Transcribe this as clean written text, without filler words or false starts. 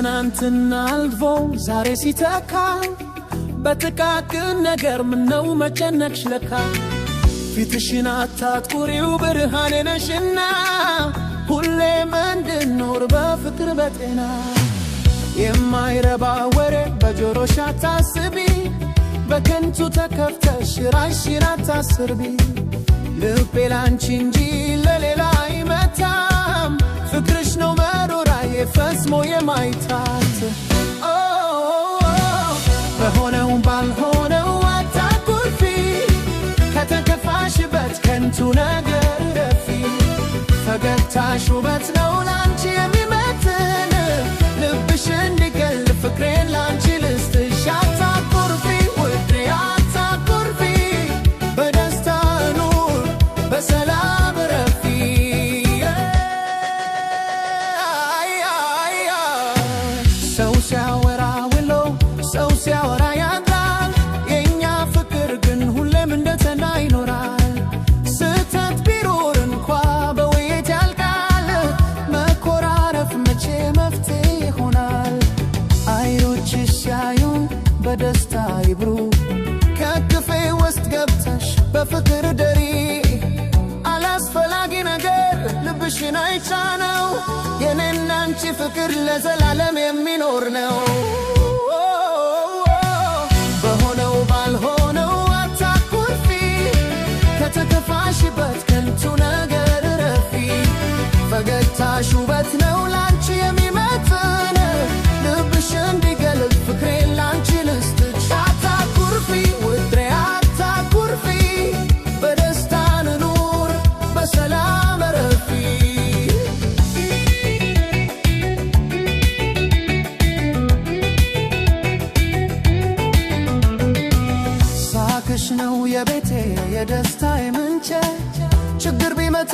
ትናንትና አልፎ ዛሬ ሲተካ በጥቃቅን ነገር ምነው መጨነቅሽ ለካ ፊትሽን አታጥቁሪው ብርሃኔ ነሽና ሁሌም እንድኖር በፍቅር በጤና የማይረባ ወሬ በጆሮሽ አታስቢ በከንቱ ተከፍተሽ ራስሽን አታስርቢ ልቤ ላንቺ እንጂ ለሌላ አይመታም ፍቅርሽ ነው መሮራዬ ፈጽሞ የማይታት በሆነው ባልሆነው አታኩርፊ ከተከፋሽበት ከንቱ ነገር ረፊ ፈገግታሽ ውበት ነው ላንቺ የሚመጥን ልብሽ እንዲገል ፍቅሬን ላንቺ ልስጥሽ አታኩርፊ ውዴ አታኩርፊ በደስታ ኑር በሰላም ረፊ ሰው ሲያወራ ውሎ ሰው ሲያወራ ያድራል የእኛ ፍቅር ግን ሁሌም እንደተና ይኖራል ስህተት ቢኖር እንኳ በውይይት ያልቃል መኮራረፍ መቼ መፍትሄ ይሆናል አይኖችሽ ሲያዩን በደስታ ይብሩ ከክፌ ውስጥ ገብተሽ በፍቅር ደሪ አላስፈላጊ ነገር ልብሽን አይጫነው የኔና አንቺ ፍቅር ለዘላለም የሚኖር ነው በሆነው ባልሆነው አታኩርፊ ከተከፋሽበት ከንቱ ነገር ረፊ ፈገግታሽ ውበት ነው ላንቺ የሚመጥን ልብሽ እንዲገልጽ ፍቅሬን ላንቺ ልስጥሽ አታኩርፊ ውዴ አታኩርፊ በደስታ እንኑር በሰላም ረፊ ሳቅሽ ነው የቤቴ የደስታዬ ምንጭ ችግር ቢመጣ